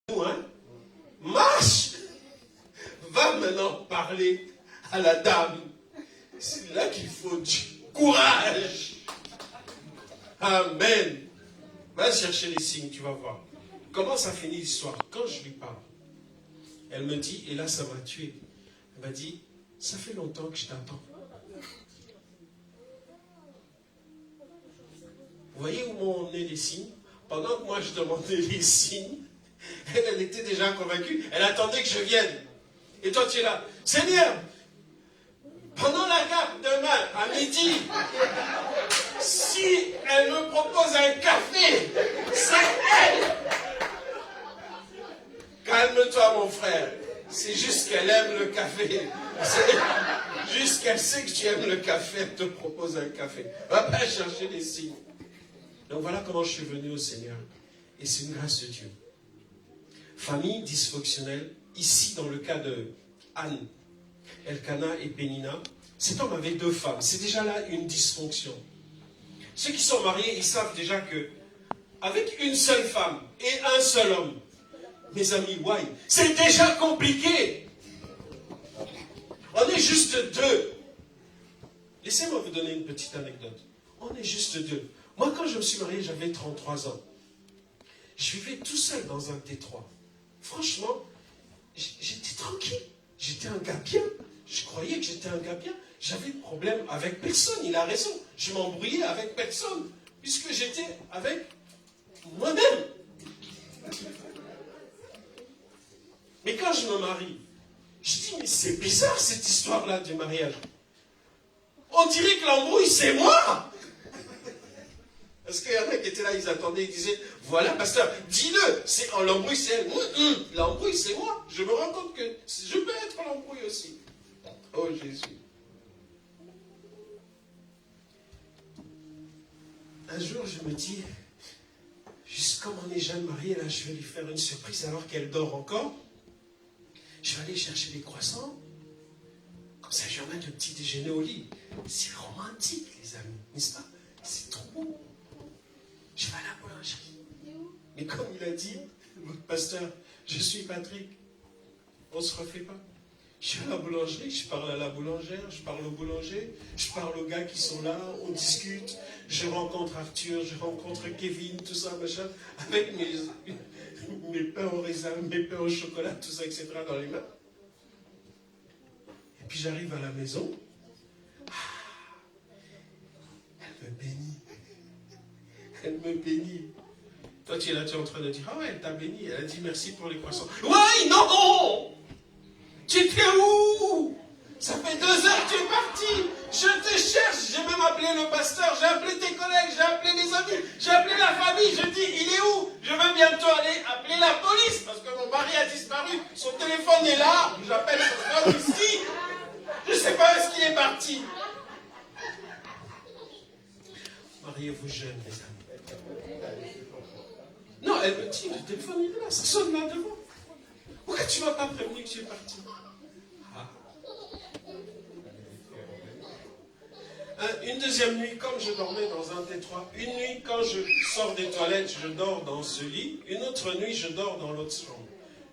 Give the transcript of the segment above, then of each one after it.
Hein? Marche! Va maintenant parler à la dame. C'est là qu'il faut du courage. Amen. Va chercher les signes, tu vas voir. Comment ça finit l'histoire? Quand je lui parle, elle me dit, et là ça m'a tué. Elle m'a dit, ça fait longtemps que je t'attends. Vous voyez où on est les signes? Pendant que moi je demandais les signes, elle était déjà convaincue. Elle attendait que je vienne. Et toi tu es là. Seigneur, pendant la garde demain, à midi, si elle me propose un café, c'est elle. Calme-toi mon frère. C'est juste qu'elle aime le café. C'est juste qu'elle sait que tu aimes le café, elle te propose un café. Va pas chercher les signes. Donc voilà comment je suis venu au Seigneur. Et c'est une grâce de Dieu. Famille dysfonctionnelle, ici dans le cas de Anne, Elkana et Pénina, cet homme avait 2 femmes. C'est déjà là une dysfonction. Ceux qui sont mariés, ils savent déjà que avec une seule femme et un seul homme, mes amis, c'est déjà compliqué. On est juste 2. Laissez-moi vous donner une petite anecdote. On est juste 2. Moi, quand je me suis marié, j'avais 33 ans. Je vivais tout seul dans un T3. Franchement, j'étais tranquille. J'étais un gars bien. Je croyais que j'étais un gars bien. J'avais de problème avec personne. Il a raison. Je m'embrouillais avec personne. Puisque j'étais avec moi-même. Mais quand je me marie, je dis, mais c'est bizarre cette histoire-là du mariage. On dirait que l'embrouille, c'est moi. Parce qu'il y en a qui étaient là, ils attendaient, ils disaient, voilà, pasteur, dis-le, l'embrouille, c'est elle. L'embrouille, c'est moi. Je me rends compte que je peux être l'embrouille aussi. Oh Jésus. Un jour, je me dis, juste comme on est jeune marié, là, je vais lui faire une surprise alors qu'elle dort encore. Je vais aller chercher des croissants. Comme ça, je vais mettre le petit déjeuner au lit. C'est romantique, les amis, n'est-ce pas? C'est trop beau. Je vais à la boulangerie. Mais comme il a dit, votre pasteur, je suis Patrick. On ne se refait pas. Je suis à la boulangerie, je parle à la boulangère, je parle au boulanger, je parle aux gars qui sont là, on discute. Je rencontre Arthur, je rencontre Kevin, tout ça, machin, avec mes pains au raisin, mes pains au chocolat, tout ça, etc. dans les mains. Et puis j'arrive à la maison. Elle me bénit. Elle me bénit. Toi, tu es là, tu es en train de dire, ah ouais, elle t'a béni. Elle a dit merci pour les croissants. Ouais, non! Tu étais où? Ça fait 2 heures que tu es parti. Je te cherche. J'ai même appelé le pasteur, j'ai appelé tes collègues, j'ai appelé les amis, j'ai appelé la famille. Je dis, il est où? Je vais bientôt aller appeler la police parce que mon mari a disparu. Son téléphone est là. J'appelle son frère ici. Je ne sais pas où est-ce qu'il est parti. Mariez-vous jeunes, les amis. Non, elle me dit, le téléphone il est là, ça sonne là devant. Pourquoi tu ne m'as pas prévenu que tu es parti? Une deuxième nuit, comme je dormais dans un T3, une nuit, quand je sors des toilettes, je dors dans ce lit. Une autre nuit, je dors dans l'autre chambre.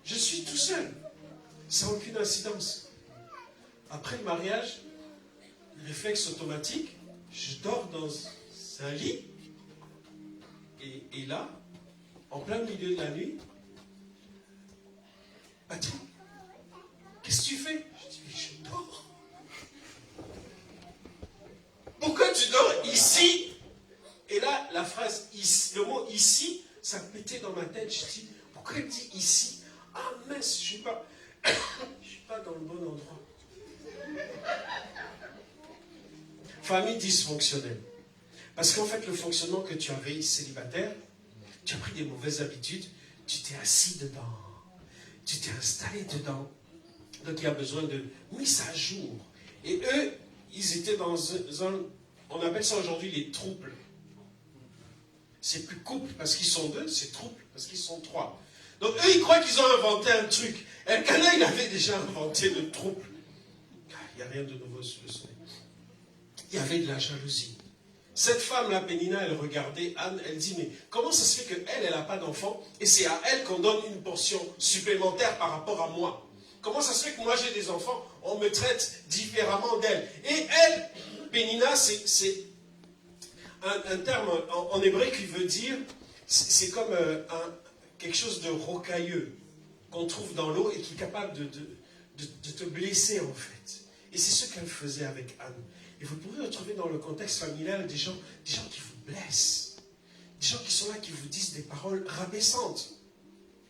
Je suis tout seul, sans aucune incidence. Après le mariage, réflexe automatique, je dors dans un lit. Et là, en plein milieu de la nuit, Patrick, qu'est-ce que tu fais? Je dis, mais je dors. Pourquoi tu dors ici? Et là, la phrase, ici, le mot ici, ça pétait dans ma tête. Je dis, pourquoi elle dit ici? Ah mince, je ne suis pas dans le bon endroit. Famille dysfonctionnelle. Parce qu'en fait, le fonctionnement que tu avais célibataire, tu as pris des mauvaises habitudes, tu t'es assis dedans, tu t'es installé dedans. Donc il y a besoin de mise à jour. Et eux, ils étaient dans un, on appelle ça aujourd'hui les troubles. C'est plus couple parce qu'ils sont 2, c'est trouble parce qu'ils sont 3. Donc eux, ils croient qu'ils ont inventé un truc. Elkana, il avait déjà inventé le trouble. Il n'y a rien de nouveau sous le soleil. Il y avait de la jalousie. Cette femme-là, Pénina, elle regardait Anne, elle dit, mais comment ça se fait qu'elle, elle n'a pas d'enfant et c'est à elle qu'on donne une portion supplémentaire par rapport à moi? Comment ça se fait que moi j'ai des enfants, on me traite différemment d'elle? Et elle, Pénina, c'est un terme en hébreu qui veut dire, c'est comme quelque chose de rocailleux qu'on trouve dans l'eau et qui est capable de te blesser en fait. Et c'est ce qu'elle faisait avec Anne. Et vous pourrez retrouver dans le contexte familial des gens qui vous blessent, des gens qui sont là, qui vous disent des paroles rabaissantes.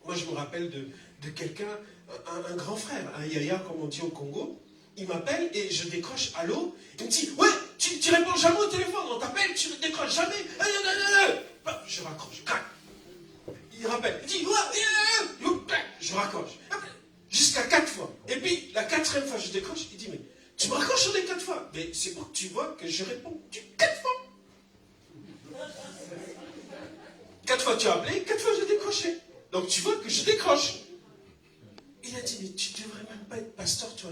Moi je me rappelle de quelqu'un, un grand frère, un yaya comme on dit au Congo, il m'appelle et je décroche allô, il me dit, ouais, tu réponds jamais au téléphone, on t'appelle, tu ne décroches jamais, je raccroche, il rappelle, il dit, ouais, je raccroche, jusqu'à 4 fois. Et puis la 4e fois je décroche, il dit, mais tu me raccroches sur les 4 fois. Mais c'est pour que tu vois que je réponds 4 fois. 4 fois tu as appelé, 4 fois j'ai décroché. Donc tu vois que je décroche. Il a dit, mais tu ne devrais même pas être pasteur, toi,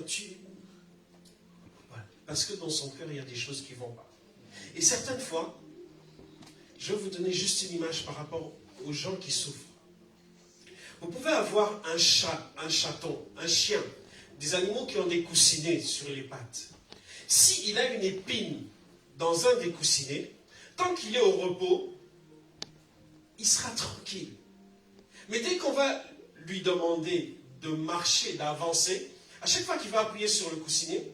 Voilà. Parce que dans son cœur, il y a des choses qui ne vont pas. Et certaines fois, je vais vous donner juste une image par rapport aux gens qui souffrent. Vous pouvez avoir un chat, un chaton, un chien, des animaux qui ont des coussinets sur les pattes. S'il a une épine dans un des coussinets, tant qu'il est au repos, il sera tranquille. Mais dès qu'on va lui demander de marcher, d'avancer, à chaque fois qu'il va appuyer sur le coussinet,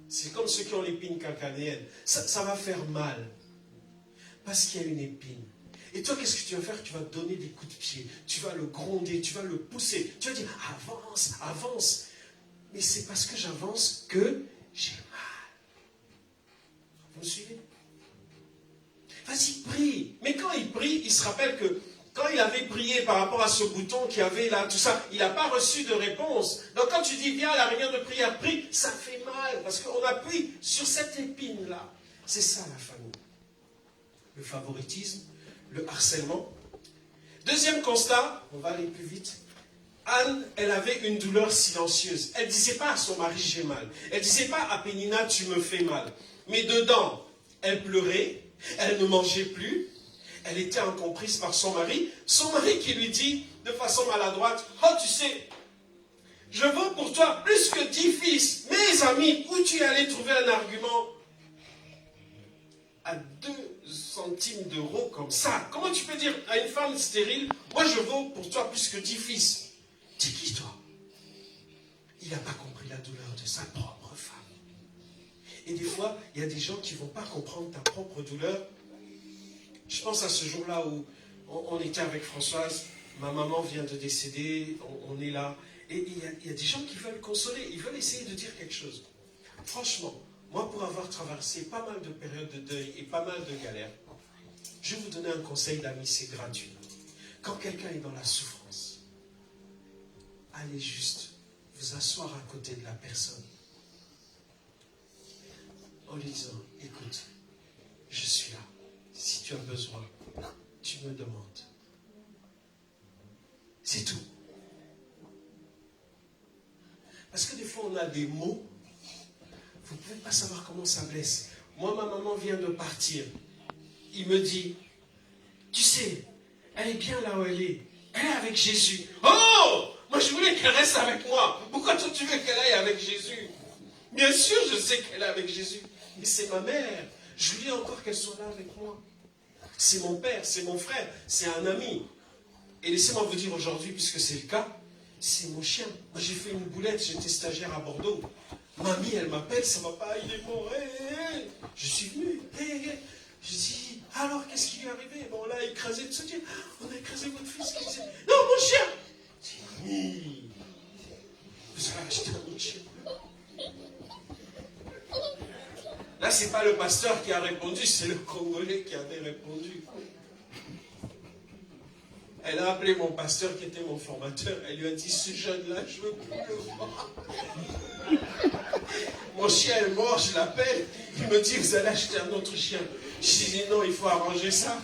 c'est comme ceux qui ont l'épine calcanéenne, ça va faire mal. Parce qu'il y a une épine. Et toi, qu'est-ce que tu vas faire? Tu vas donner des coups de pied, tu vas le gronder, tu vas le pousser, tu vas dire, avance, avance. Mais c'est parce que j'avance que j'ai mal. Vous me suivez? Vas-y, prie. Mais quand il prie, il se rappelle que quand il avait prié par rapport à ce bouton qu'il y avait là, tout ça, il n'a pas reçu de réponse. Donc quand tu dis, viens à la réunion de prière, prie, ça fait mal. Parce qu'on appuie sur cette épine-là. C'est ça la famille. Le favoritisme, le harcèlement. Deuxième constat, on va aller plus vite. Anne, elle avait une douleur silencieuse. Elle ne disait pas à son mari, j'ai mal. Elle ne disait pas à Pénina, tu me fais mal. Mais dedans, elle pleurait, elle ne mangeait plus, elle était incomprise par son mari. Son mari qui lui dit, de façon maladroite, oh tu sais, je vaux pour toi plus que 10 fils. Mes amis, où tu es allé trouver un argument à 2 centimes d'euros comme ça? Comment tu peux dire à une femme stérile, moi je vaux pour toi plus que 10 fils? T'es qui toi? Il n'a pas compris la douleur de sa propre femme. Et des fois, il y a des gens qui ne vont pas comprendre ta propre douleur. Je pense à ce jour-là où on était avec Françoise, ma maman vient de décéder, on est là. Et il y a des gens qui veulent consoler, ils veulent essayer de dire quelque chose. Franchement, moi pour avoir traversé pas mal de périodes de deuil et pas mal de galères, je vais vous donner un conseil d'ami, c'est gratuit. Quand quelqu'un est dans la souffrance, allez juste vous asseoir à côté de la personne en lui disant, écoute, je suis là. Si tu as besoin, tu me demandes. C'est tout. Parce que des fois, on a des mots, vous ne pouvez pas savoir comment ça blesse. Moi, ma maman vient de partir. Il me dit, tu sais, elle est bien là où elle est. Elle est avec Jésus. Oh! Moi, je voulais qu'elle reste avec moi. Pourquoi toi, tu veux qu'elle aille avec Jésus? Bien sûr, je sais qu'elle est avec Jésus. Mais c'est ma mère. Je voulais encore qu'elle soit là avec moi. C'est mon père, c'est mon frère, c'est un ami. Et laissez-moi vous dire aujourd'hui, puisque c'est le cas, c'est mon chien. Moi, j'ai fait une boulette, j'étais stagiaire à Bordeaux. Mamie, elle m'appelle, ça va pas, il est mort. Hey. Je suis venu. Hey. Je dis, alors, qu'est-ce qui lui est arrivé? Bon, là, écrasé de se dire, on a écrasé votre fils. Qui disait, non, mon chien. Je dis, oui. Vous allez acheter un autre chien. Là, ce n'est pas le pasteur qui a répondu, c'est le Congolais qui avait répondu. Elle a appelé mon pasteur qui était mon formateur. Elle lui a dit, ce jeune-là, je veux plus le voir. Mon chien est mort, je l'appelle. Il me dit, vous allez acheter un autre chien. Je dis, non, il faut arranger ça.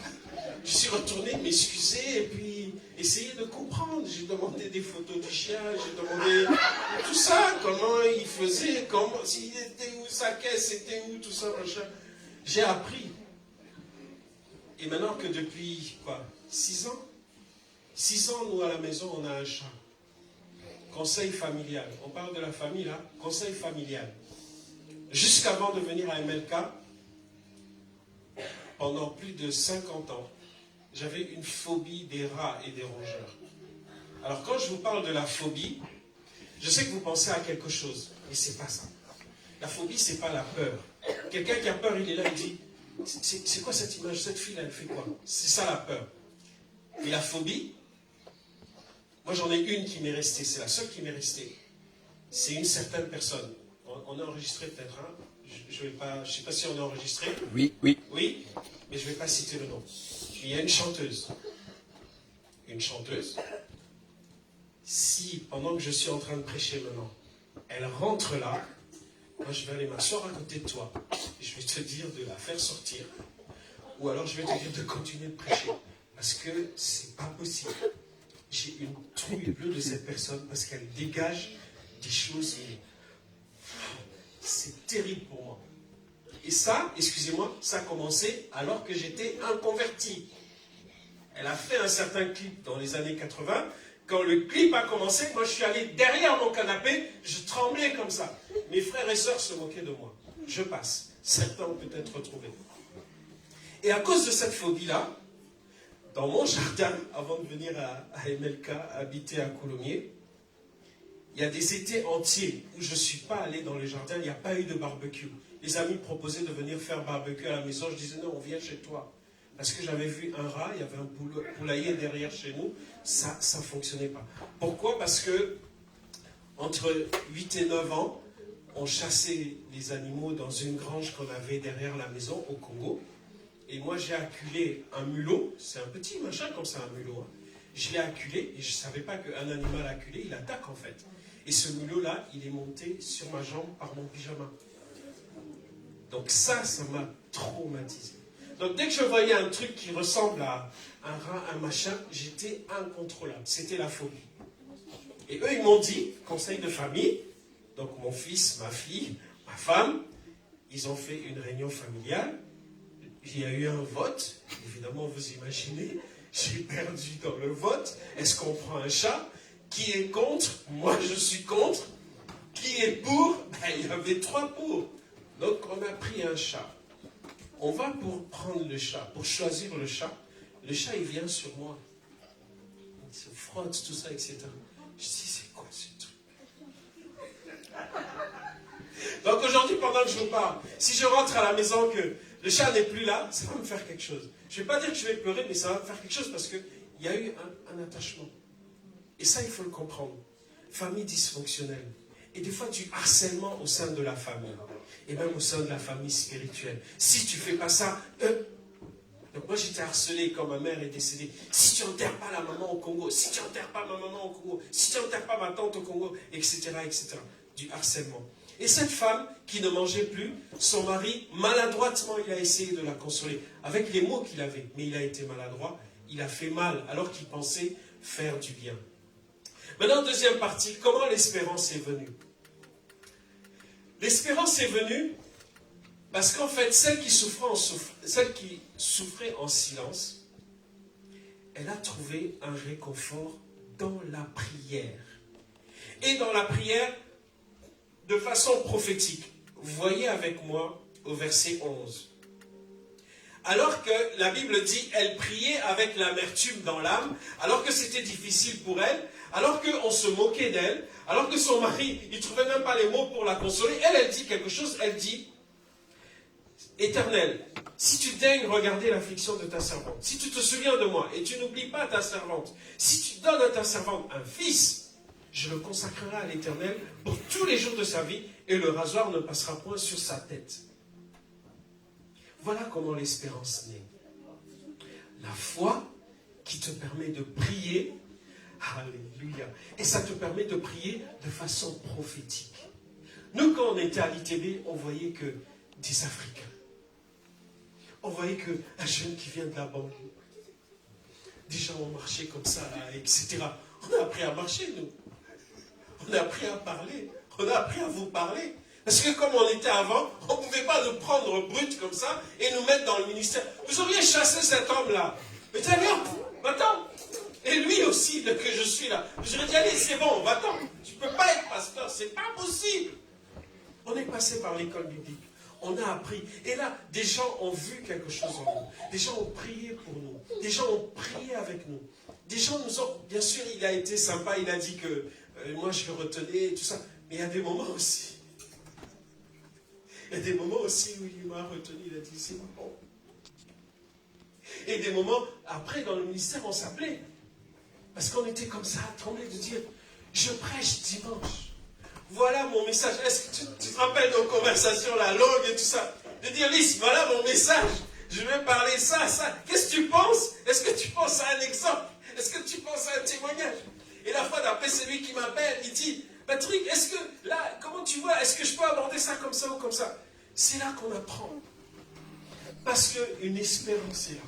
Je suis retourné m'excuser et puis essayer de comprendre. J'ai demandé des photos du chien, j'ai demandé tout ça, comment il faisait, s'il était où, sa caisse était où, tout ça, machin. J'ai appris. Et maintenant que depuis, 6 ans 6 ans, nous, à la maison, on a un chat. Conseil familial. On parle de la famille, là. Conseil familial. Jusqu'avant de venir à MLK, pendant plus de 50 ans, j'avais une phobie des rats et des rongeurs. Alors, quand je vous parle de la phobie, je sais que vous pensez à quelque chose, mais c'est pas ça. La phobie, c'est pas la peur. Quelqu'un qui a peur, il est là, il dit, c'est quoi cette image? Cette fille, elle fait quoi? C'est ça la peur. Et la phobie, moi j'en ai une qui m'est restée, c'est la seule qui m'est restée. C'est une certaine personne. On a enregistré peut-être, hein? Je ne sais pas si on a enregistré. Oui. Oui, mais je ne vais pas citer le nom. Il y a une chanteuse. Une chanteuse. Si, pendant que je suis en train de prêcher maintenant, elle rentre là, moi je vais aller m'asseoir à côté de toi. Et je vais te dire de la faire sortir. Ou alors je vais te dire de continuer de prêcher. Parce que c'est pas possible. J'ai une trouille bleue de cette personne parce qu'elle dégage des choses. C'est terrible pour moi. Et ça, excusez-moi, ça a commencé alors que j'étais inconverti. Elle a fait un certain clip dans les années 80. Quand le clip a commencé, moi je suis allé derrière mon canapé, je tremblais comme ça. Mes frères et sœurs se moquaient de moi. Je passe. Certains ont peut-être retrouvé. Et à cause de cette phobie-là, dans mon jardin, avant de venir à MLK, habiter à Coulommiers, il y a des étés entiers où je ne suis pas allé dans le jardin, il n'y a pas eu de barbecue. Les amis me proposaient de venir faire barbecue à la maison, je disais non, on vient chez toi. Parce que j'avais vu un rat, il y avait un poulailler derrière chez nous, ça ne fonctionnait pas. Pourquoi? Parce que entre 8 et 9 ans, on chassait les animaux dans une grange qu'on avait derrière la maison au Congo. Et moi, j'ai acculé un mulot, c'est un petit machin comme ça, un mulot. Hein. Je l'ai acculé et je ne savais pas qu'un animal acculé, il attaque en fait. Et ce mulot-là, il est monté sur ma jambe par mon pyjama. Donc ça m'a traumatisé. Donc dès que je voyais un truc qui ressemble à un rat, un machin, j'étais incontrôlable. C'était la phobie. Et eux, ils m'ont dit, conseil de famille, donc mon fils, ma fille, ma femme, ils ont fait une réunion familiale. Il y a eu un vote, évidemment vous imaginez, j'ai perdu dans le vote. Est-ce qu'on prend un chat? Qui est contre? Moi je suis contre. Qui est pour? Il y avait 3 pour. Donc on a pris un chat. On va pour prendre le chat, pour choisir le chat. Le chat il vient sur moi. Il se frotte, tout ça, etc. Je dis c'est quoi ce truc? Donc aujourd'hui pendant que je vous parle, si je rentre à la maison que le chat n'est plus là, ça va me faire quelque chose. Je ne vais pas dire que je vais pleurer, mais ça va me faire quelque chose parce qu'il y a eu un attachement. Et ça, il faut le comprendre. Famille dysfonctionnelle. Et des fois, du harcèlement au sein de la famille. Et même au sein de la famille spirituelle. Si tu ne fais pas ça, Donc moi, j'étais harcelé quand ma mère est décédée. Si tu n'enterres pas la maman au Congo, si tu n'enterres pas ma maman au Congo, si tu n'enterres pas ma tante au Congo, etc., etc. Du harcèlement. Et cette femme qui ne mangeait plus, son mari, maladroitement, il a essayé de la consoler, avec les mots qu'il avait. Mais il a été maladroit, il a fait mal, alors qu'il pensait faire du bien. Maintenant, deuxième partie, comment l'espérance est venue? L'espérance est venue parce qu'en fait, celle qui souffrait en silence, elle a trouvé un réconfort dans la prière. Et dans la prière, de façon prophétique. Vous voyez avec moi au verset 11. Alors que la Bible dit, elle priait avec l'amertume dans l'âme, alors que c'était difficile pour elle, alors qu'on se moquait d'elle, alors que son mari, il ne trouvait même pas les mots pour la consoler. Elle dit quelque chose, elle dit, Éternel, si tu daignes regarder l'affliction de ta servante, si tu te souviens de moi et tu n'oublies pas ta servante, si tu donnes à ta servante un fils, je le consacrerai à l'Éternel pour tous les jours de sa vie et le rasoir ne passera point sur sa tête. Voilà comment l'espérance naît. La foi qui te permet de prier, alléluia, et ça te permet de prier de façon prophétique. Nous, quand on était à l'ITB, on voyait que des Africains. On voyait qu'un jeune qui vient de la banlieue. Des gens ont marché comme ça, là, etc. On a appris à marcher, nous. On a appris à parler. On a appris à vous parler. Parce que comme on était avant, on ne pouvait pas nous prendre brut comme ça et nous mettre dans le ministère. Vous auriez chassé cet homme-là. Mais t'as dit, va-t'en. Et lui aussi, que je suis là. J'aurais dit, allez, c'est bon, va-t'en. Tu ne peux pas être pasteur, c'est pas possible. On est passé par l'école biblique. On a appris. Et là, des gens ont vu quelque chose en nous. Des gens ont prié pour nous. Des gens ont prié avec nous. Des gens nous ont... Bien sûr, il a été sympa. Il a dit que moi, je le retenais, tout ça. Mais il y a des moments aussi. Il y a des moments aussi où il m'a retenu. Il a dit, c'est bon. Et des moments, après, dans le ministère, on s'appelait. Parce qu'on était comme ça, à trembler de dire, je prêche dimanche. Voilà mon message. Est-ce que tu te rappelles nos conversations, la longue et tout ça? De dire, Lys, voilà mon message. Je vais parler ça, ça. Qu'est-ce que tu penses? Est-ce que tu penses à un exemple? Est-ce que tu penses à un témoignage? Et la fois d'après, c'est lui qui m'appelle. Il dit, Patrick, est-ce que, là, comment tu vois? Est-ce que je peux aborder ça comme ça ou comme ça? C'est là qu'on apprend. Parce qu'une espérance est là.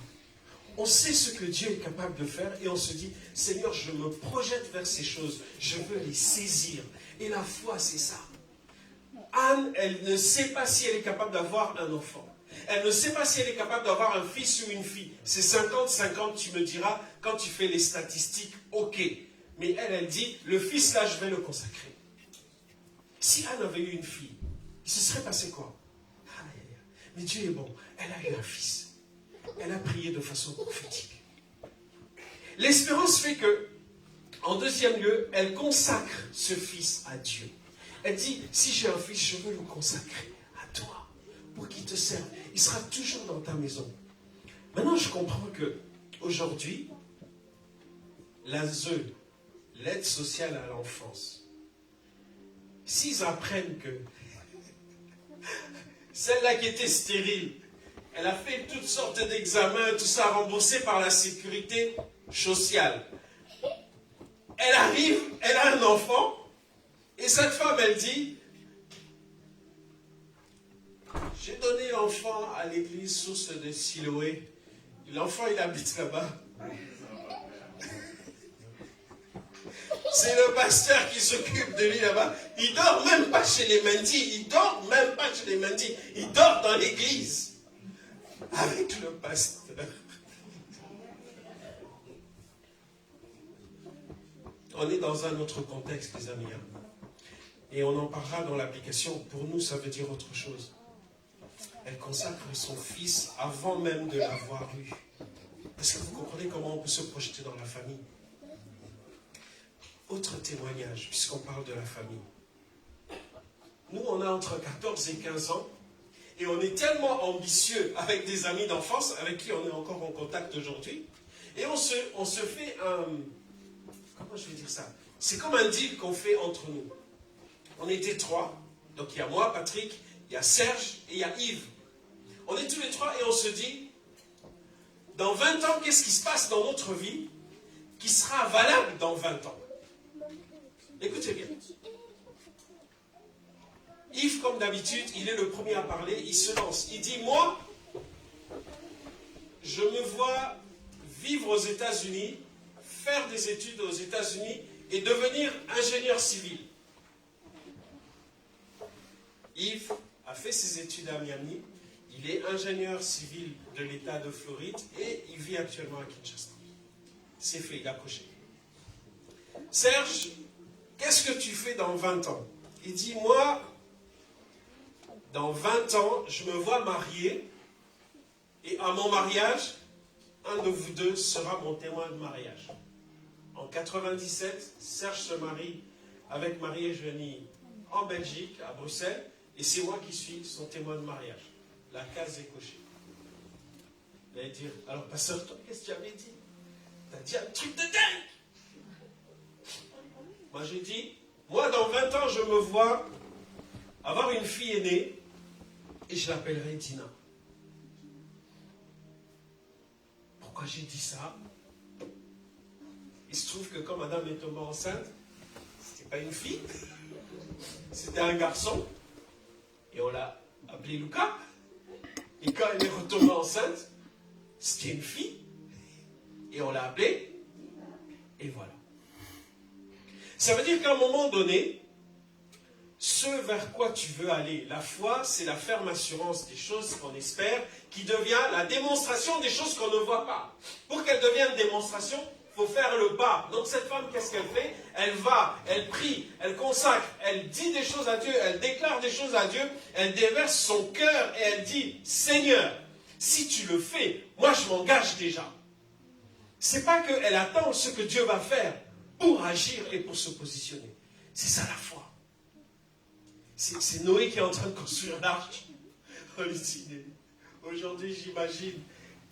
On sait ce que Dieu est capable de faire et on se dit, Seigneur, je me projette vers ces choses. Je veux les saisir. Et la foi, c'est ça. Anne, elle ne sait pas si elle est capable d'avoir un enfant. Elle ne sait pas si elle est capable d'avoir un fils ou une fille. C'est 50-50, tu me diras, quand tu fais les statistiques, ok. Mais elle dit, le fils là, je vais le consacrer. Si Anne avait eu une fille, il se serait passé quoi? Mais Dieu est bon, elle a eu un fils. Elle a prié de façon prophétique. L'espérance fait que, en deuxième lieu, elle consacre ce fils à Dieu. Elle dit, si j'ai un fils, je veux le consacrer à toi, pour qu'il te serve. Il sera toujours dans ta maison. Maintenant, je comprends que aujourd'hui, l'ASE, l'aide sociale à l'enfance, s'ils apprennent que celle-là qui était stérile, elle a fait toutes sortes d'examens, tout ça remboursé par la sécurité sociale. Elle arrive, elle a un enfant, et cette femme, elle dit, j'ai donné l'enfant à l'église source de Siloé. L'enfant, il habite là-bas. C'est le pasteur qui s'occupe de lui là-bas. Il dort même pas chez les mendis. Il dort même pas chez les mendis. Il dort dans l'église. Avec le pasteur. On est dans un autre contexte, les amis. Et on en parlera dans l'application. Pour nous, ça veut dire autre chose. Elle consacre son fils avant même de l'avoir eu. Est-ce que vous comprenez comment on peut se projeter dans la famille? Autre témoignage, puisqu'on parle de la famille. Nous, on a entre 14 et 15 ans, et on est tellement ambitieux avec des amis d'enfance, avec qui on est encore en contact aujourd'hui, et on se fait un... Comment je vais dire ça? C'est comme un deal qu'on fait entre nous. On était trois, donc il y a moi, Patrick, il y a Serge et il y a Yves. On est tous les trois et on se dit, dans 20 ans, qu'est-ce qui se passe dans notre vie qui sera valable dans 20 ans? Écoutez bien. Yves, comme d'habitude, il est le premier à parler, il se lance. Il dit, moi, je me vois vivre aux États-Unis, faire des études aux États-Unis et devenir ingénieur civil. Yves a fait ses études à Miami, il est ingénieur civil de l'État de Floride et il vit actuellement à Kinshasa. C'est fait, il a coché. Serge, qu'est-ce que tu fais dans 20 ans? Il dit, moi, dans 20 ans, je me vois marié et à mon mariage, un de vous deux sera mon témoin de mariage. En 97, Serge se marie avec Marie-Eugénie en Belgique, à Bruxelles, et c'est moi qui suis son témoin de mariage. La case est cochée. Il allait dire, alors pasteur, toi, qu'est-ce que tu avais dit? Tu as dit un truc de dingue. Moi j'ai dit, moi dans 20 ans, je me vois avoir une fille aînée, et je l'appellerai Tina. Pourquoi j'ai dit ça? Il se trouve que quand madame est tombée enceinte, c'était pas une fille, c'était un garçon, et on l'a appelé Lucas. Et quand elle est retombée enceinte, c'était une fille, et on l'a appelée, et voilà. Ça veut dire qu'à un moment donné, ce vers quoi tu veux aller. La foi, c'est la ferme assurance des choses qu'on espère, qui devient la démonstration des choses qu'on ne voit pas. Pour qu'elle devienne démonstration, il faut faire le pas. Donc cette femme, qu'est-ce qu'elle fait? Elle va, elle prie, elle consacre, elle dit des choses à Dieu, elle déclare des choses à Dieu, elle déverse son cœur et elle dit, Seigneur, si tu le fais, moi je m'engage déjà. C'est pas qu'elle attend ce que Dieu va faire pour agir et pour se positionner. C'est ça la foi. C'est Noé qui est en train de construire l'arche. Aujourd'hui, j'imagine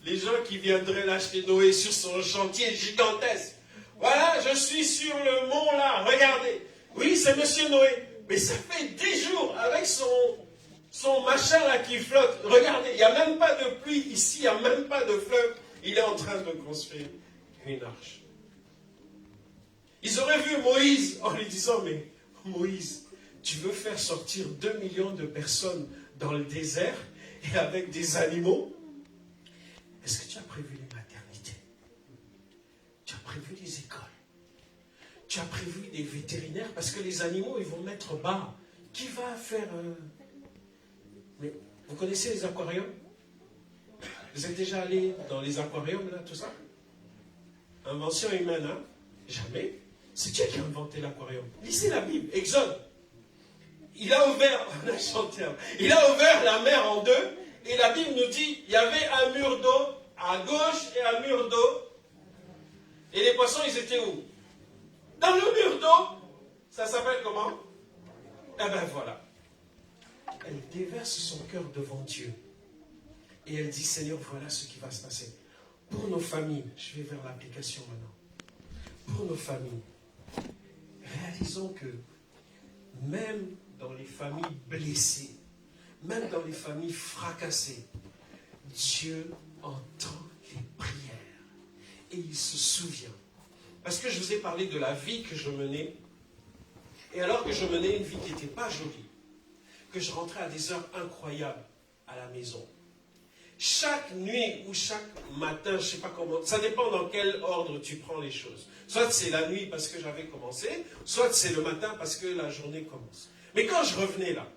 les gens qui viendraient l'acheter Noé sur son chantier gigantesque. Voilà, je suis sur le mont là, regardez. Oui, c'est monsieur Noé. Mais ça fait 10 jours avec son machin là qui flotte. Regardez, il n'y a même pas de pluie ici, il n'y a même pas de fleuve. Il est en train de construire une arche. Ils auraient vu Moïse en lui disant, mais Moïse, tu veux faire sortir 2 millions de personnes dans le désert et avec des animaux? Est-ce que tu as prévu les maternités? Tu as prévu les écoles? Tu as prévu des vétérinaires? Parce que les animaux, ils vont mettre bas. Qui va faire... Mais vous connaissez les aquariums? Vous êtes déjà allé dans les aquariums, là, tout ça? Invention humaine, hein? Jamais. C'est Dieu qui a inventé l'aquarium. Lisez la Bible, Exode. Il a ouvert, on a chanté, il a ouvert la mer en deux, et la Bible nous dit, il y avait un mur d'eau à gauche et un mur d'eau, et les poissons, ils étaient où? Dans le mur d'eau. Ça s'appelle comment? Eh ben voilà. Elle déverse son cœur devant Dieu, et elle dit, Seigneur, voilà ce qui va se passer. Pour nos familles, je vais vers l'application maintenant. Pour nos familles, réalisons que même dans les familles blessées, même dans les familles fracassées, Dieu entend les prières et il se souvient. Parce que je vous ai parlé de la vie que je menais, et alors que je menais une vie qui n'était pas jolie, que je rentrais à des heures incroyables à la maison. Chaque nuit ou chaque matin, je ne sais pas comment, ça dépend dans quel ordre tu prends les choses. Soit c'est la nuit parce que j'avais commencé, soit c'est le matin parce que la journée commence. Mais quand je revenais là,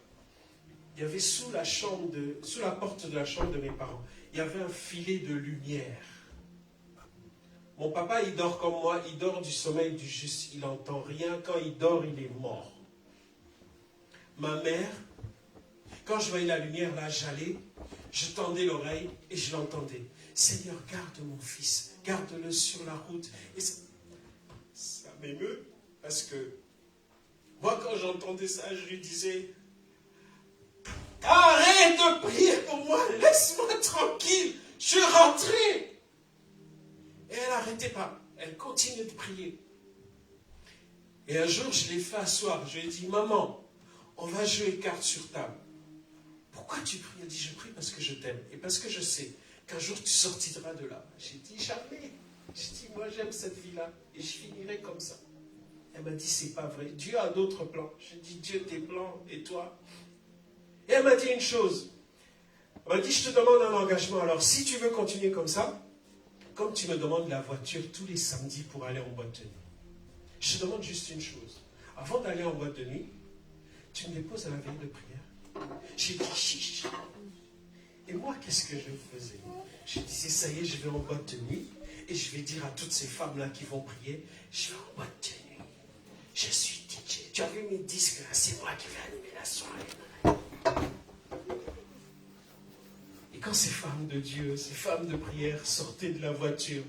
il y avait sous la porte de la chambre de mes parents, il y avait un filet de lumière. Mon papa, il dort comme moi, il dort du sommeil du juste, il n'entend rien. Quand il dort, il est mort. Ma mère, quand je voyais la lumière là, j'allais, je tendais l'oreille et je l'entendais. Seigneur, garde mon fils, garde-le sur la route. Et ça m'émeut parce que moi, quand j'entendais ça, je lui disais, arrête de prier pour moi, laisse-moi tranquille, je suis rentré. Et elle n'arrêtait pas, elle continuait de prier. Et un jour, je l'ai fait asseoir, je lui ai dit, maman, on va jouer cartes sur table. Pourquoi tu pries? Elle dit, je prie parce que je t'aime et parce que je sais qu'un jour tu sortiras de là. J'ai dit, jamais. J'ai dit, moi j'aime cette vie-là et je finirai comme ça. Elle m'a dit, c'est pas vrai. Dieu a d'autres plans. J'ai dit, Dieu, tes plans et toi. Et elle m'a dit une chose. Elle m'a dit, je te demande un engagement. Alors, si tu veux continuer comme ça, comme tu me demandes la voiture tous les samedis pour aller en boîte de nuit, je te demande juste une chose. Avant d'aller en boîte de nuit, tu me déposes à la veille de prière. J'ai dit, chiche. Et moi, qu'est-ce que je faisais? Je disais, ça y est, je vais en boîte de nuit et je vais dire à toutes ces femmes-là qui vont prier, je vais en boîte de nuit. Je suis DJ. Tu as vu mes disques là? C'est moi qui vais animer la soirée. Et quand ces femmes de Dieu, ces femmes de prière sortaient de la voiture,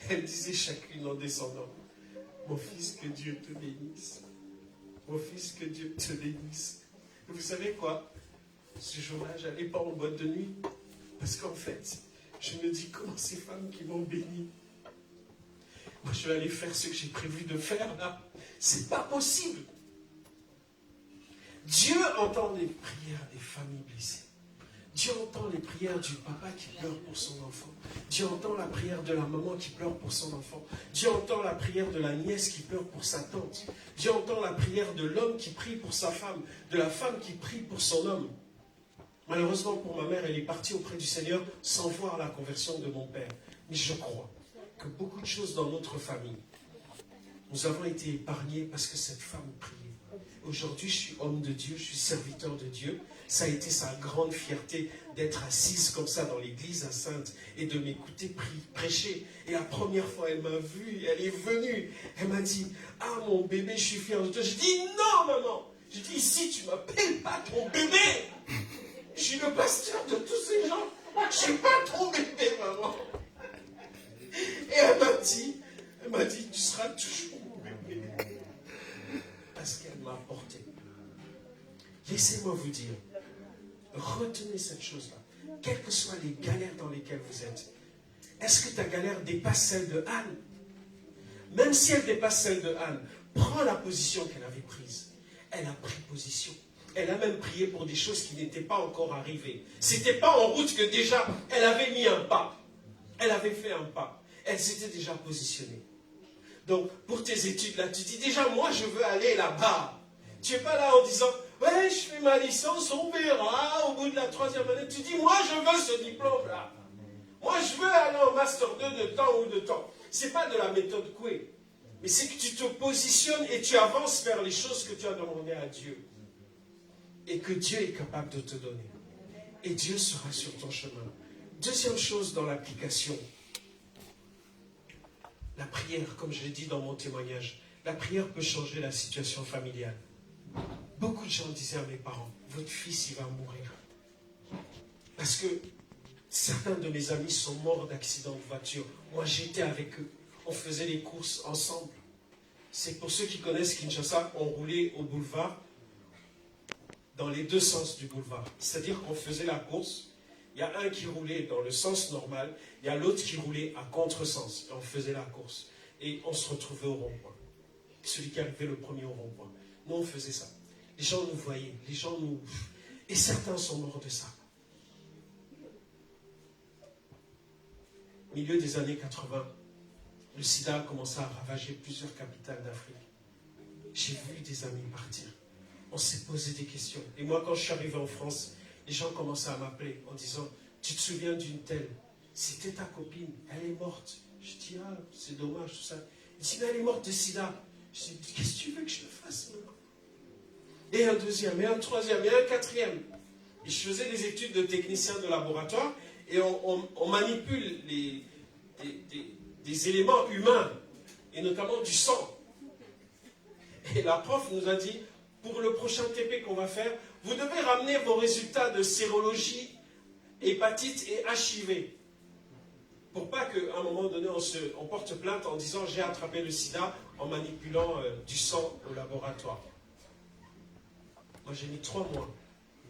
elles disaient chacune en descendant, mon fils, que Dieu te bénisse. Mon fils, que Dieu te bénisse. Et vous savez quoi? Ce jour-là, je n'allais pas en boîte de nuit. Parce qu'en fait, je me dis, comment ces femmes qui m'ont béni, moi je vais aller faire ce que j'ai prévu de faire là. C'est pas possible. Dieu entend les prières des familles blessées. Dieu entend les prières du papa qui pleure pour son enfant. Dieu entend la prière de la maman qui pleure pour son enfant. Dieu entend la prière de la nièce qui pleure pour sa tante. Dieu entend la prière de l'homme qui prie pour sa femme, de la femme qui prie pour son homme. Malheureusement pour ma mère, elle est partie auprès du Seigneur sans voir la conversion de mon père. Mais je crois que beaucoup de choses dans notre famille, nous avons été épargnés parce que cette femme priait. aujourd'hui, je suis homme de Dieu, je suis serviteur de Dieu. Ça a été sa grande fierté d'être assise comme ça dans l'église à Sainte et de m'écouter prêcher. Et la première fois, elle m'a vu, elle est venue. Elle m'a dit, ah mon bébé, je suis fier de toi. J'ai dit, non maman. J'ai dit, ici, tu ne m'appelles pas ton bébé. Je suis le pasteur de tous ces gens. Je ne suis pas ton bébé, maman. Et elle m'a dit, tu seras toujours mon bébé. Parce qu'elle m'a porté. Laissez-moi vous dire, retenez cette chose-là. Quelles que soient les galères dans lesquelles vous êtes, est-ce que ta galère dépasse celle de Anne? Même si elle dépasse celle de Anne, prends la position qu'elle avait prise. Elle a pris position. Elle a même prié pour des choses qui n'étaient pas encore arrivées. Ce n'était pas en route que déjà, elle avait mis un pas. Elle avait fait un pas. Elle s'était déjà positionnée. Donc, pour tes études, là, tu dis déjà, moi, je veux aller là-bas. Tu n'es pas là en disant, ouais, je fais ma licence, on verra, au bout de la 3e année. Tu dis, moi, je veux ce diplôme-là. Moi, je veux aller en Master 2 de temps ou de temps. Ce n'est pas de la méthode Coué. Mais c'est que tu te positionnes et tu avances vers les choses que tu as demandées à Dieu. Et que Dieu est capable de te donner. Et Dieu sera sur ton chemin. Deuxième chose dans l'application. La prière, comme je l'ai dit dans mon témoignage, la prière peut changer la situation familiale. Beaucoup de gens disaient à mes parents, votre fils, il va mourir. Parce que certains de mes amis sont morts d'accidents de voiture. Moi, j'étais avec eux. On faisait les courses ensemble. C'est pour ceux qui connaissent Kinshasa, on roulait au boulevard dans les deux sens du boulevard. C'est-à-dire qu'on faisait la course. Il y a un qui roulait dans le sens normal, il y a l'autre qui roulait à contresens. Et on faisait la course. Et on se retrouvait au rond-point. Celui qui arrivait le premier au rond-point. Nous, on faisait ça. Les gens nous voyaient, les gens nous... Et certains sont morts de ça. Au milieu des années 80, le sida a commencé à ravager plusieurs capitales d'Afrique. J'ai vu des amis partir. On s'est posé des questions. Et moi, quand je suis arrivé en France, les gens commençaient à m'appeler en disant, tu te souviens d'une telle? C'était ta copine, elle est morte. Je dis, ah, c'est dommage, tout ça. Il dit, mais elle est morte de sida. Je dis, qu'est-ce que tu veux que je fasse maintenant? Et un deuxième, et un troisième, et un quatrième. Et je faisais des études de technicien de laboratoire et on manipule des éléments humains, et notamment du sang. Et la prof nous a dit, pour le prochain TP qu'on va faire, vous devez ramener vos résultats de sérologie, hépatite et HIV. Pour pas qu'à un moment donné, on porte plainte en disant j'ai attrapé le sida en manipulant du sang au laboratoire. Moi, j'ai mis 3 mois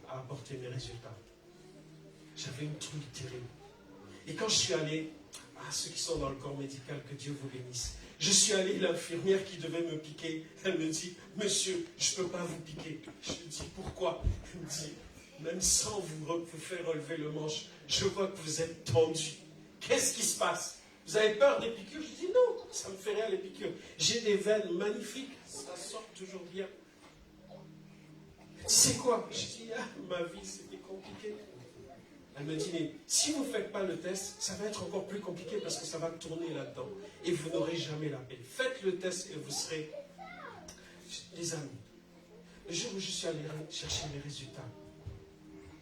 à apporter mes résultats. J'avais une trouille terrible. Et quand je suis allé, ceux qui sont dans le corps médical, que Dieu vous bénisse. Je suis allé, l'infirmière qui devait me piquer, elle me dit, monsieur, je ne peux pas vous piquer. Je lui dis, pourquoi? Elle me dit, même sans vous faire relever le manche, je vois que vous êtes tendu. Qu'est-ce qui se passe? Vous avez peur des piqûres? Je dis, non, ça me fait rien les piqûres. J'ai des veines magnifiques, ça sort toujours bien. Elle dit, c'est quoi? Je dis, ma vie, c'était compliqué. Elle me dit, mais si vous ne faites pas le test, ça va être encore plus compliqué parce que ça va tourner là-dedans et vous n'aurez jamais la paix. Faites le test et vous serez... Les amis, le jour où je suis allé chercher mes résultats,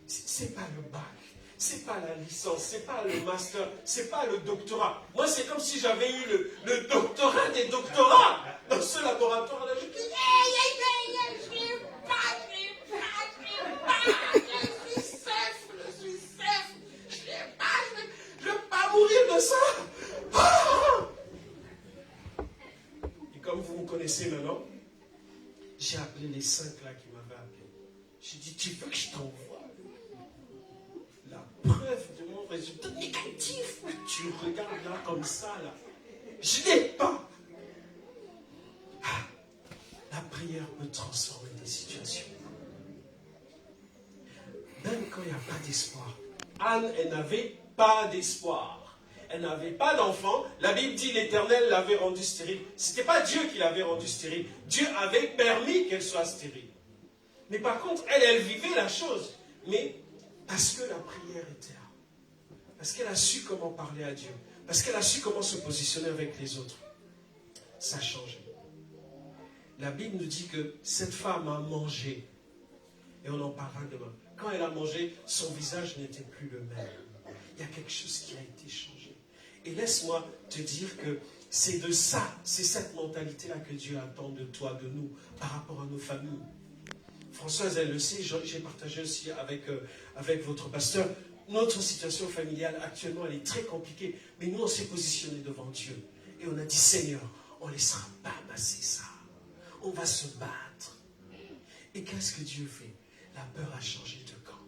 c'est pas le bac, c'est pas la licence, c'est pas le master, c'est pas le doctorat. Moi, c'est comme si j'avais eu le doctorat des doctorats dans ce laboratoire-là. Je dis, mourir de ça. Et comme vous me connaissez maintenant, j'ai appelé les 5 là qui m'avaient appelé. J'ai dit, tu veux que je t'envoie la preuve de mon résultat négatif? Tu regardes là comme ça là. Je n'ai pas. La prière peut transformer des situations. Même quand il n'y a pas d'espoir. Anne, elle n'avait pas d'espoir. Elle n'avait pas d'enfant. La Bible dit l'Éternel l'avait rendue stérile. Ce n'était pas Dieu qui l'avait rendue stérile. Dieu avait permis qu'elle soit stérile. Mais par contre, elle vivait la chose. Mais parce que la prière était là. Parce qu'elle a su comment parler à Dieu. Parce qu'elle a su comment se positionner avec les autres. Ça a changé. La Bible nous dit que cette femme a mangé. Et on en parlera demain. Quand elle a mangé, son visage n'était plus le même. Il y a quelque chose qui a été changé. Et laisse-moi te dire que c'est de ça, c'est cette mentalité-là que Dieu attend de toi, de nous, par rapport à nos familles. Françoise, elle le sait, j'ai partagé aussi avec votre pasteur. Notre situation familiale actuellement, elle est très compliquée. Mais nous, on s'est positionné devant Dieu. Et on a dit, Seigneur, on ne laissera pas passer ça. On va se battre. Et qu'est-ce que Dieu fait? La peur a changé de camp.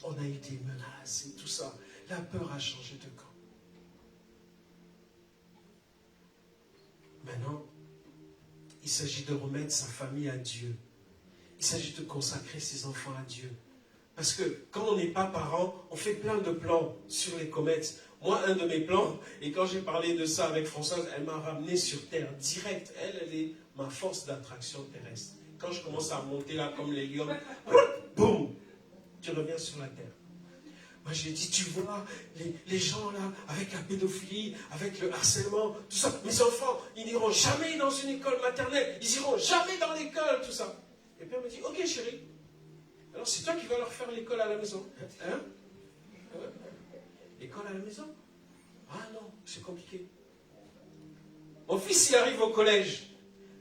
On a eu des menaces et tout ça. La peur a changé de camp. Maintenant, il s'agit de remettre sa famille à Dieu. Il s'agit de consacrer ses enfants à Dieu. Parce que quand on n'est pas parent, on fait plein de plans sur les comètes. Moi, un de mes plans, et quand j'ai parlé de ça avec Françoise, elle m'a ramené sur terre direct. Elle est ma force d'attraction terrestre. Quand je commence à monter là comme les lions, boum, tu reviens sur la terre. Moi, j'ai dit, tu vois, les gens là, avec la pédophilie, avec le harcèlement, tout ça, mes enfants, ils n'iront jamais dans une école maternelle, ils n'iront jamais dans l'école, tout ça. Et puis elle me dit, ok chérie, alors c'est toi qui vas leur faire l'école à la maison. Hein? L'école à la maison? Ah non, c'est compliqué. Mon fils, il arrive au collège.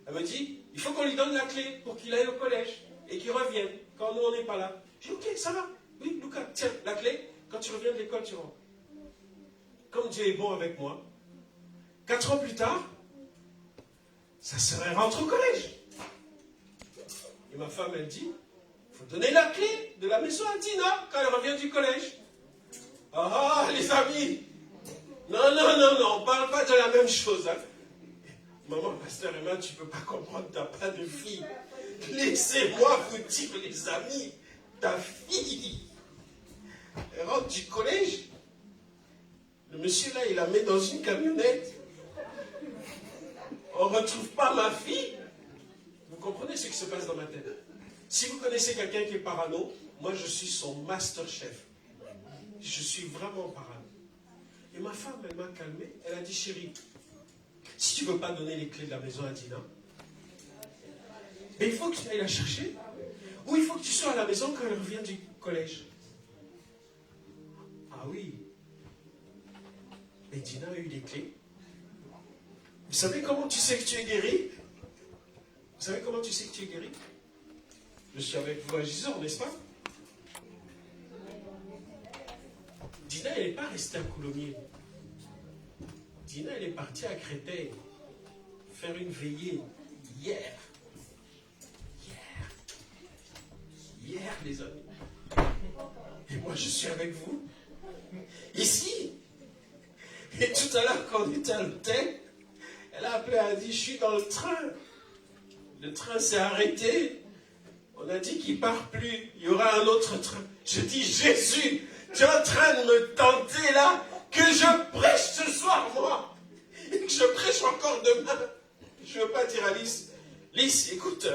Elle me dit, il faut qu'on lui donne la clé pour qu'il aille au collège et qu'il revienne quand nous, on n'est pas là. J'ai dit, ok, ça va. Oui, Lucas, tiens, la clé. Quand tu reviens de l'école, tu rentres. Comme Dieu est bon avec moi, 4 ans plus tard, sa sœur, elle rentre au collège. Et ma femme, elle dit, il faut donner la clé de la maison à Dina quand elle revient du collège. Ah, les amis, non, on ne parle pas de la même chose. Hein. Maman, pasteur Emma, tu ne peux pas comprendre, tu n'as pas de fille. Laissez-moi vous dire, les amis, ta fille, elle rentre du collège. Le monsieur là, il la met dans une camionnette. On ne retrouve pas ma fille. Vous comprenez ce qui se passe dans ma tête? Si vous connaissez quelqu'un qui est parano, moi je suis son master chef. Je suis vraiment parano. Et ma femme, elle m'a calmé. Elle a dit, chérie, si tu ne veux pas donner les clés de la maison à Dina, mais il faut que tu ailles la chercher. Ou il faut que tu sois à la maison quand elle revient du collège. Ah oui. Mais Dina a eu les clés. Vous savez comment tu sais que tu es guéri? Vous savez comment tu sais que tu es guéri? Je suis avec vous à Gisors, n'est-ce pas? Dina, elle n'est pas restée à Coulommiers. Dina, elle est partie à Créteil faire une veillée hier. Hier, les amis. Et moi, je suis avec vous. Ici. Et tout à l'heure, quand on était à l'hôtel, elle a appelé, elle a dit, je suis dans le train. Le train s'est arrêté. On a dit qu'il ne part plus. Il y aura un autre train. Je dis, Jésus, tu es en train de me tenter là, que je prêche ce soir, moi. Et que je prêche encore demain. Je ne veux pas dire à Lys, écoute,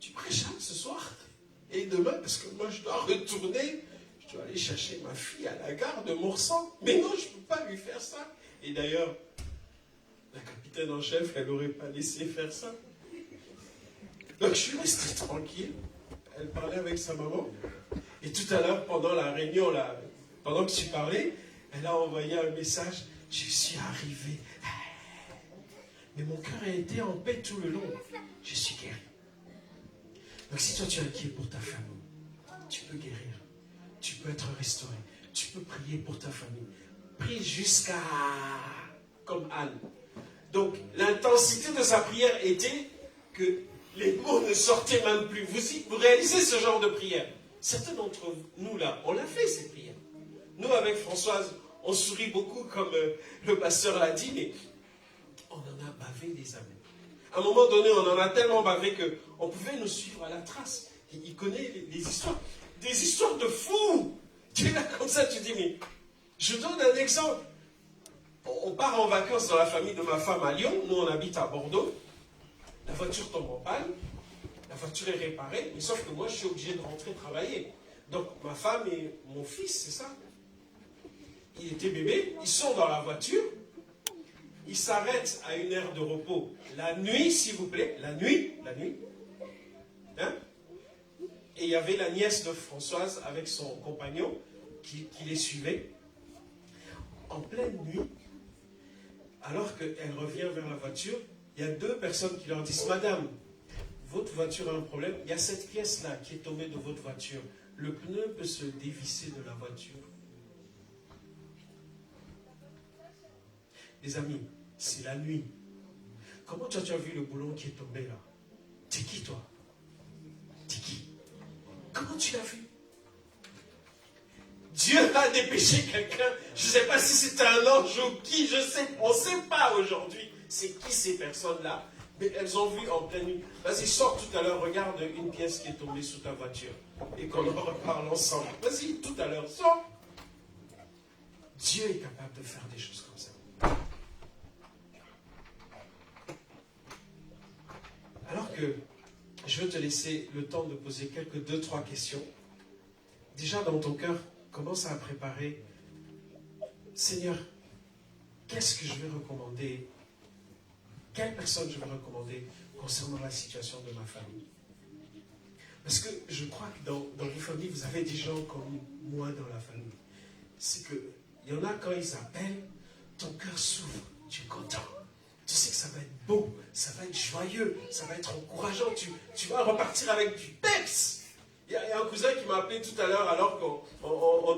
tu prêches ce soir et demain, parce que moi je dois retourner, je dois aller chercher ma fille à la gare de Morsan. Mais non, je ne peux pas lui faire ça. Et d'ailleurs, la capitaine en chef, elle n'aurait pas laissé faire ça. Donc je suis resté tranquille. Elle parlait avec sa maman. Et tout à l'heure, pendant la réunion, là, pendant que tu parlais, elle a envoyé un message. Je suis arrivé. Mais mon cœur a été en paix tout le long. Je suis guéri. Donc si toi tu es inquiet pour ta famille, tu peux guérir. Tu peux être restauré. Tu peux prier pour ta famille. Prie jusqu'à... comme Anne. Donc l'intensité de sa prière était que les mots ne sortaient même plus. Vous réalisez ce genre de prière? Certains d'entre nous là, on l'a fait ces prières. Nous avec Françoise, on sourit beaucoup comme le pasteur l'a dit, mais on en a bavé des amis. À un moment donné, on en a tellement bavé qu'on pouvait nous suivre à la trace. Il connaît les histoires, des histoires de fous. Tu es là comme ça, tu dis, mais je donne un exemple. On part en vacances dans la famille de ma femme à Lyon. Nous, on habite à Bordeaux. La voiture tombe en panne. La voiture est réparée. Mais sauf que moi, je suis obligé de rentrer travailler. Donc, ma femme et mon fils, c'est ça. Il était bébé. Ils sont dans la voiture. il s'arrête à une heure de repos. La nuit, s'il vous plaît, la nuit. Hein? Et il y avait la nièce de Françoise avec son compagnon qui les suivait. En pleine nuit, alors qu'elle revient vers la voiture, il y a deux personnes qui leur disent, Madame, votre voiture a un problème, il y a cette pièce-là qui est tombée de votre voiture. Le pneu peut se dévisser de la voiture. Les amis, c'est la nuit. Comment tu as vu le boulon qui est tombé là? T'es qui toi? T'es qui? Comment tu l'as vu? Dieu a dépêché quelqu'un. Je ne sais pas si c'était un ange ou qui, on ne sait pas aujourd'hui c'est qui ces personnes-là, mais elles ont vu en pleine nuit. Vas-y, sors tout à l'heure, regarde une pièce qui est tombée sous ta voiture et qu'on en reparle ensemble. Vas-y, tout à l'heure, sors. Dieu est capable de faire des choses comme ça. Alors que je veux te laisser le temps de poser quelques 2-3 questions. Déjà dans ton cœur, commence à préparer. Seigneur, qu'est-ce que je vais recommander? Quelle personne je vais recommander concernant la situation de ma famille? Parce que je crois que dans vos familles, vous avez des gens comme moi dans la famille. C'est qu'il y en a quand ils appellent, ton cœur s'ouvre, tu es content. Tu sais que ça va être beau, ça va être joyeux, ça va être encourageant. Tu vas repartir avec du peps. Il y a un cousin qui m'a appelé tout à l'heure alors qu'on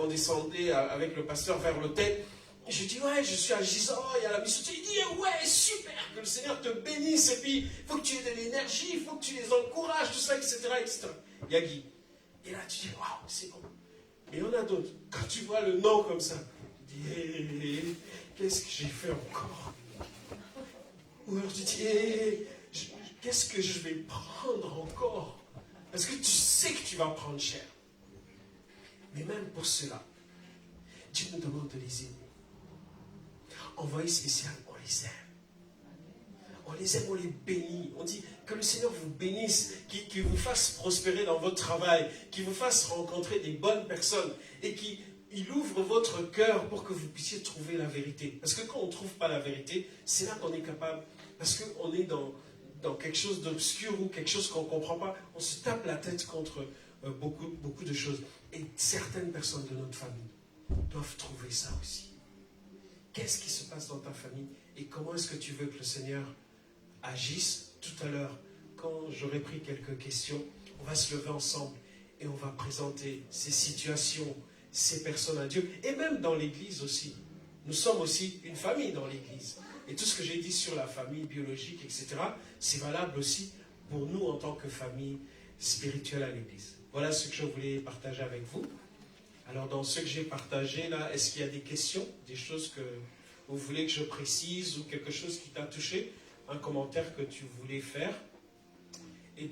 descendait avec le pasteur vers l'hôtel. Je dis, ouais, je suis à Gisors, il y a la mission. Il dit, ouais, super, que le Seigneur te bénisse. Et puis, il faut que tu aies de l'énergie, il faut que tu les encourages, tout ça, etc. etc. Il y a Guy. Et là, tu dis, waouh, c'est bon. Et il y en a d'autres. Quand tu vois le nom comme ça, tu dis, hey, qu'est-ce que j'ai fait encore? Ou alors tu dis, hey, qu'est-ce que je vais prendre encore? Parce que tu sais que tu vas prendre cher. Mais même pour cela, Dieu nous demande de les aimer. Envoyé spécial, on les aime. On les aime, on les bénit. On dit que le Seigneur vous bénisse, qu'il vous fasse prospérer dans votre travail, qu'il vous fasse rencontrer des bonnes personnes et qu'il ouvre votre cœur pour que vous puissiez trouver la vérité. Parce que quand on ne trouve pas la vérité, c'est là qu'on est capable, parce qu'on est dans quelque chose d'obscur ou quelque chose qu'on ne comprend pas, on se tape la tête contre beaucoup de choses. Et certaines personnes de notre famille doivent trouver ça aussi. Qu'est-ce qui se passe dans ta famille et comment est-ce que tu veux que le Seigneur agisse? Tout à l'heure, quand j'aurai pris quelques questions, on va se lever ensemble et on va présenter ces situations, ces personnes à Dieu, et même dans l'Église aussi. Nous sommes aussi une famille dans l'Église. Et tout ce que j'ai dit sur la famille biologique, etc., c'est valable aussi pour nous en tant que famille spirituelle à l'Église. Voilà ce que je voulais partager avec vous. Alors, dans ce que j'ai partagé là, est-ce qu'il y a des questions, des choses que vous voulez que je précise ou quelque chose qui t'a touché, un commentaire que tu voulais faire?